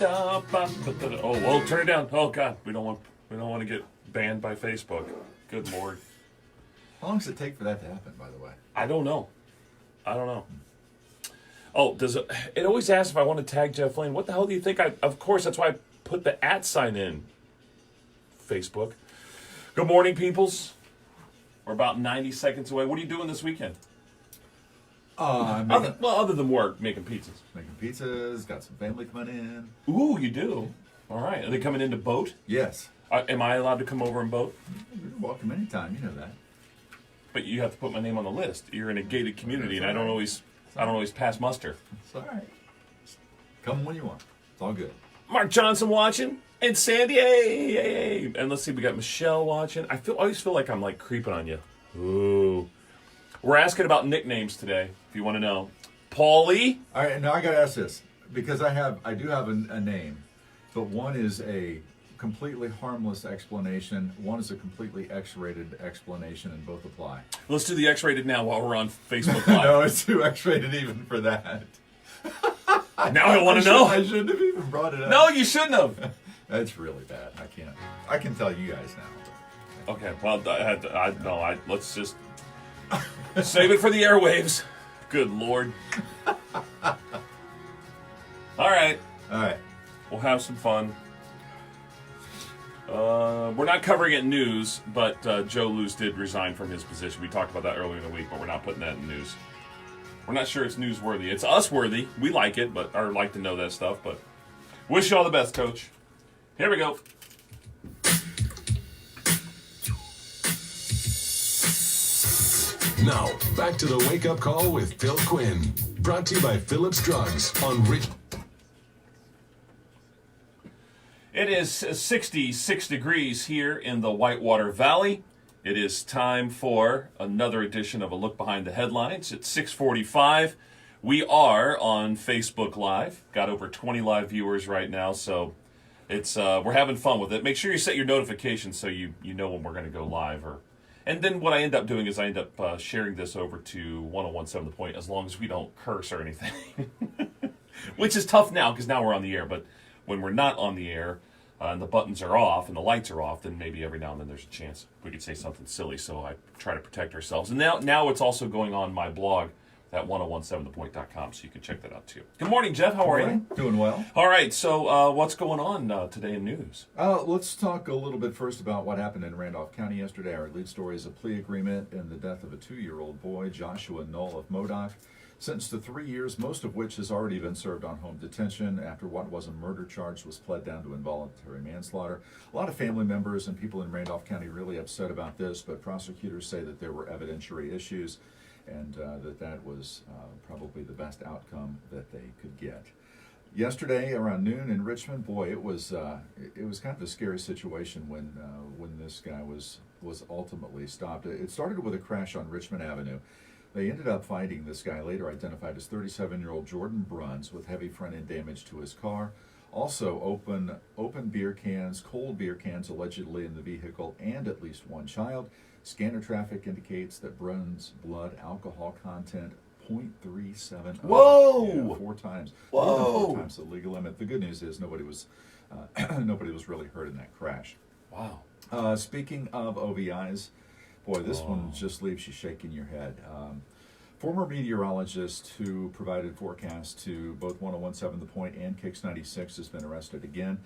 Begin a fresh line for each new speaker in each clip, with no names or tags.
Oh, well, turn it down. Oh God, we don't want to get banned by Facebook. Good Lord.
How long does it take for that to happen, by the way?
I don't know. Oh, it always asks if I want to tag Jeff Lane. What the hell do you think? Of course, that's why I put the @ in Facebook. Good morning, peoples. We're about 90 seconds away. What are you doing this weekend? Other than work, making pizzas.
Making pizzas, got some family coming in.
Ooh, you do? All right. Are they coming in to boat?
Yes.
Am I allowed to come over and boat?
You're welcome anytime, you know that.
But you have to put my name on the list. You're in a gated community, and I don't always pass muster.
It's all right. Come when you want. It's all good.
Mark Johnson watching, and Sandy, hey. And let's see, we got Michelle watching. I always feel like I'm like creeping on you. Ooh. We're asking about nicknames today, if you want to know. Paulie.
All right, now I got to ask this because I do have a name, but one is a completely harmless explanation. One is a completely X-rated explanation, and both apply.
Let's do the X-rated now while we're on Facebook Live.
No, it's too X-rated even for that.
Now I want to know.
I shouldn't have even brought it up.
No, you shouldn't have.
That's really bad. I can tell you guys now.
Okay, well, let's just save it for the airwaves. Good Lord. All right. We'll have some fun. We're not covering it in news, but Joe Luce did resign from his position. We talked about that earlier in the week, but we're not putting that in news. We're not sure it's newsworthy. It's us-worthy. We like it, or like to know that stuff. But wish you all the best, Coach. Here we go.
Now, back to the wake-up call with Phil Quinn. Brought to you by Phillips Drugs on Richmond.
It is 66 degrees here in the Whitewater Valley. It is time for another edition of A Look Behind the Headlines. It's 6:45. We are on Facebook Live. Got over 20 live viewers right now, so it's we're having fun with it. Make sure you set your notifications so you know when we're going to go live. And then what I end up doing is I end up sharing this over to 1017 The Point, as long as we don't curse or anything. Which is tough now, because now we're on the air. But when we're not on the air, and the buttons are off and the lights are off, then maybe every now and then there's a chance we could say something silly. So I try to protect ourselves. And now it's also going on my blog at 1017thepoint.com, so you can check that out too. Good morning, Jeff. How are you?
Doing well.
All right. So what's going on today in news?
Let's talk a little bit first about what happened in Randolph County yesterday. Our lead story is a plea agreement in the death of a 2-year-old boy, Joshua Knoll of Modoc. Sentenced to 3 years, most of which has already been served on home detention after what was a murder charge was pled down to involuntary manslaughter. A lot of family members and people in Randolph County really upset about this, but prosecutors say that there were evidentiary issues and that was probably the best outcome that they could get. Yesterday around noon in Richmond, boy, it was kind of a scary situation when this guy was ultimately stopped. It started with a crash on Richmond Avenue. They ended up finding this guy, later identified as 37-year-old Jordan Bruns, with heavy front-end damage to his car. Also, open beer cans, cold beer cans allegedly in the vehicle, and at least one child. Scanner traffic indicates that Bruns' blood alcohol content 0.37.
Whoa!
Yeah, 4 times.
Whoa!
4 times the legal limit. The good news is nobody was really hurt in that crash.
Wow.
Speaking of OVIs. Boy, this one just leaves you shaking your head. Former meteorologist who provided forecasts to both 1017 The Point and Kicks 96 has been arrested again.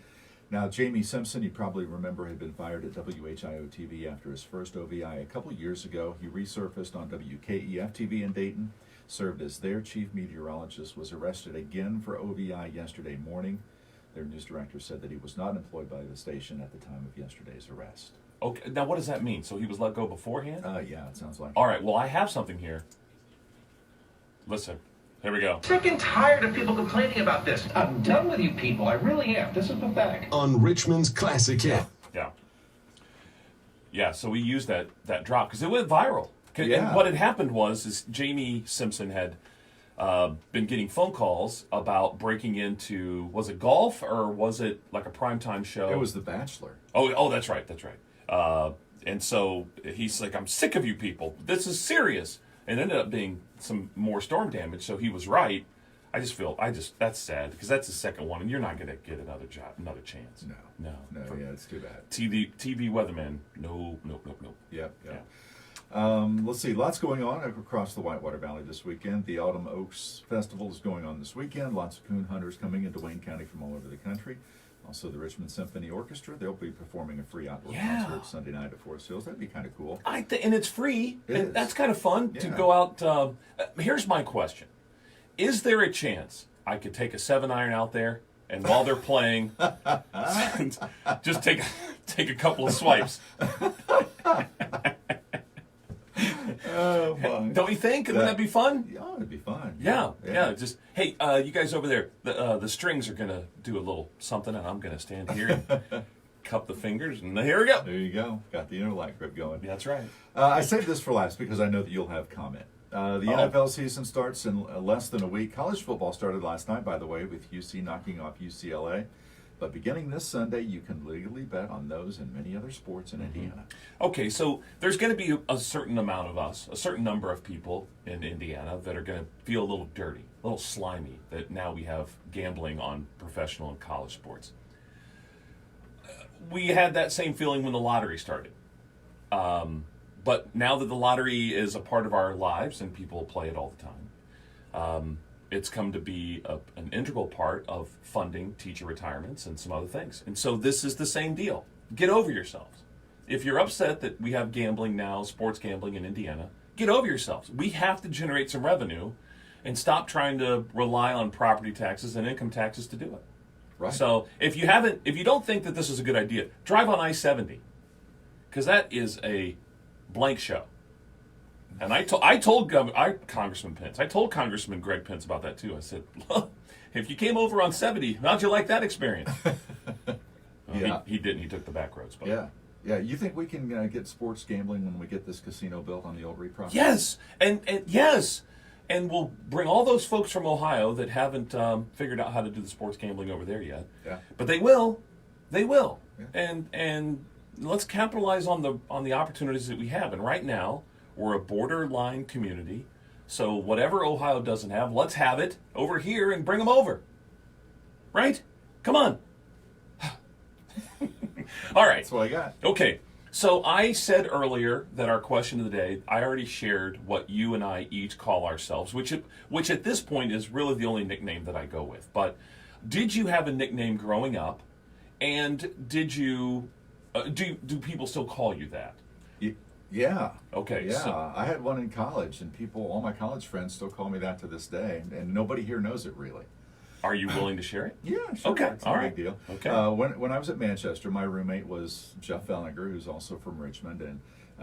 Now, Jamie Simpson, you probably remember, had been fired at WHIO-TV after his first OVI a couple years ago. He resurfaced on WKEF-TV in Dayton, served as their chief meteorologist, was arrested again for OVI yesterday morning. Their news director said that he was not employed by the station at the time of yesterday's arrest.
Okay, now what does that mean? So he was let go beforehand?
Yeah, it sounds like.
All right, well, I have something here. Listen, here we go.
Sick and tired of people complaining about this. I'm done with you people. I really am. This is pathetic.
On Richmond's Classic Hit.
Yeah, so we used that drop because it went viral.
Yeah.
And what had happened was Jamie Simpson had been getting phone calls about breaking into, was it golf or was it like a primetime show?
It was The Bachelor.
Oh, that's right. And so he's like, I'm sick of you people. This is serious. And it ended up being some more storm damage, so he was right. that's sad because that's the second one, and you're not going to get another chance.
No.
No.
Yeah, it's too bad.
TV weatherman. No.
Yep.
Yeah.
Let's see, lots going on across the Whitewater Valley this weekend. The Autumn Oaks Festival is going on this weekend. Lots of coon hunters coming into Wayne County from all over the country. Also, the Richmond Symphony Orchestra, they'll be performing a free outdoor concert Sunday night at Forest Hills. That'd be kind of cool.
And it's free.
It is.
That's kind of fun to go out. Here's my question. Is there a chance I could take a 7-iron out there and while they're playing, just take a couple of swipes?
Oh, my.
Don't you think? Wouldn't that be fun?
Yeah, it'd be fun.
Yeah. Just, hey, you guys over there, the strings are going to do a little something, and I'm going to stand here and cup the fingers, and here we go.
There you go. Got the interlock grip going.
Yeah, that's right.
I saved this for last because I know that you'll have comment. The NFL season starts in less than a week. College football started last night, by the way, with UC knocking off UCLA. But beginning this Sunday, you can legally bet on those and many other sports in Indiana.
Okay, so there's going to be a certain amount of us, a certain number of people in Indiana that are going to feel a little dirty, a little slimy, that now we have gambling on professional and college sports. We had that same feeling when the lottery started. But now that the lottery is a part of our lives and people play it all the time, it's come to be an integral part of funding teacher retirements and some other things. And so this is the same deal. Get over yourselves. If you're upset that we have gambling now, sports gambling in Indiana, get over yourselves. We have to generate some revenue and stop trying to rely on property taxes and income taxes to do it.
Right.
So if you don't think that this is a good idea, drive on I-70, because that is a blank show. And I told Congressman Pence, I told Congressman Greg Pence about that too. I said, look, if you came over on 70, how'd you like that experience?
Yeah.
He didn't. He took the back roads. But.
Yeah. You think we can get sports gambling when we get this casino built on the old Reed property?
Yes, and yes, and we'll bring all those folks from Ohio that haven't figured out how to do the sports gambling over there yet.
Yeah.
But they will.
Yeah.
And let's capitalize on the opportunities that we have. And right now, we're a borderline community. So whatever Ohio doesn't have, let's have it over here and bring them over. Right? Come on. All right.
That's what I got.
Okay. So I said earlier that our question of the day, I already shared what you and I each call ourselves, which at this point is really the only nickname that I go with. But did you have a nickname growing up? And did you do people still call you that?
Yeah.
Okay.
Yeah,
So,
I had one in college, and all my college friends still call me that to this day, and nobody here knows it really.
are you willing to share it?
Yeah, sure.
Okay.
It's no
All
big
right.
deal.
Okay.
When I was at Manchester, my roommate was Jeff Fellinger, who's also from Richmond, and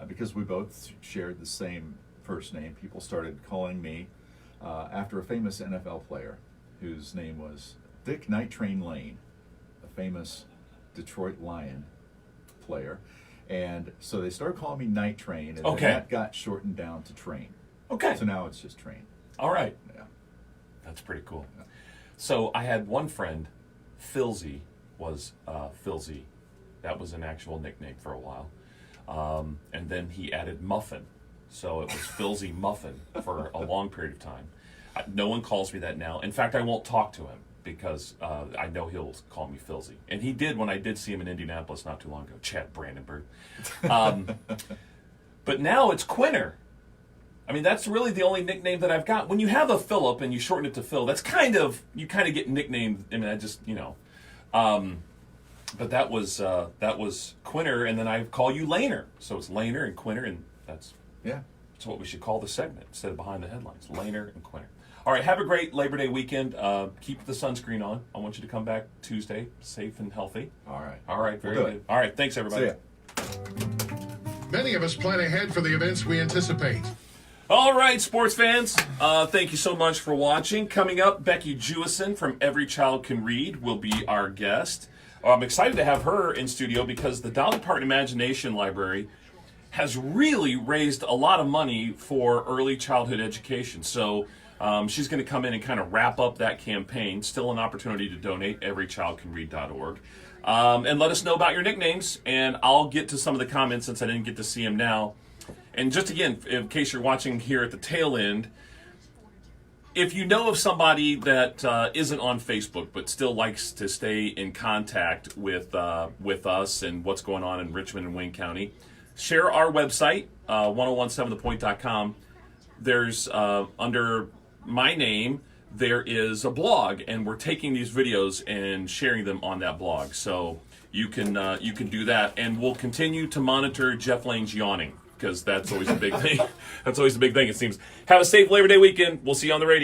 because we both shared the same first name, people started calling me after a famous NFL player whose name was Dick Night Train Lane, a famous Detroit Lion player. And so they started calling me Night Train, and then that got shortened down to Train.
Okay.
So now it's just Train.
All right.
Yeah.
That's pretty cool.
Yeah.
So I had one friend, Philzy, was Philzy. That was an actual nickname for a while. And then he added Muffin. So it was Philzy Muffin for a long period of time. No one calls me that now. In fact, I won't talk to him because I know he'll call me Philzy. And he did when I did see him in Indianapolis not too long ago, Chad Brandenburg. But now it's Quinner. I mean, that's really the only nickname that I've got. When you have a Philip and you shorten it to Phil, that's you kind of get nicknamed. I mean, I just, but that was Quinner, and then I call you Laner. So it's Laner and Quinner, and that's what we should call the segment instead of Behind the Headlines. Laner and Quinner. All right, have a great Labor Day weekend. Keep the sunscreen on. I want you to come back Tuesday, safe and healthy.
All right.
All right, very
We'll do
good.
it.
All right, thanks, everybody.
See ya.
Many of us plan ahead for the events we anticipate.
All right, sports fans, thank you so much for watching. Coming up, Becky Jewison from Every Child Can Read will be our guest. I'm excited to have her in studio because the Dolly Parton Imagination Library has really raised a lot of money for early childhood education. So she's going to come in and kind of wrap up that campaign. Still an opportunity to donate, everychildcanread.org. And let us know about your nicknames, and I'll get to some of the comments since I didn't get to see them now. And just again, in case you're watching here at the tail end, if you know of somebody that isn't on Facebook but still likes to stay in contact with us and what's going on in Richmond and Wayne County, share our website, 1017thepoint.com. There's under my name, there is a blog, and we're taking these videos and sharing them on that blog. So you can do that, and we'll continue to monitor Jeff Lane's yawning, because that's always a big thing. That's always a big thing, it seems. Have a safe Labor Day weekend. We'll see you on the radio.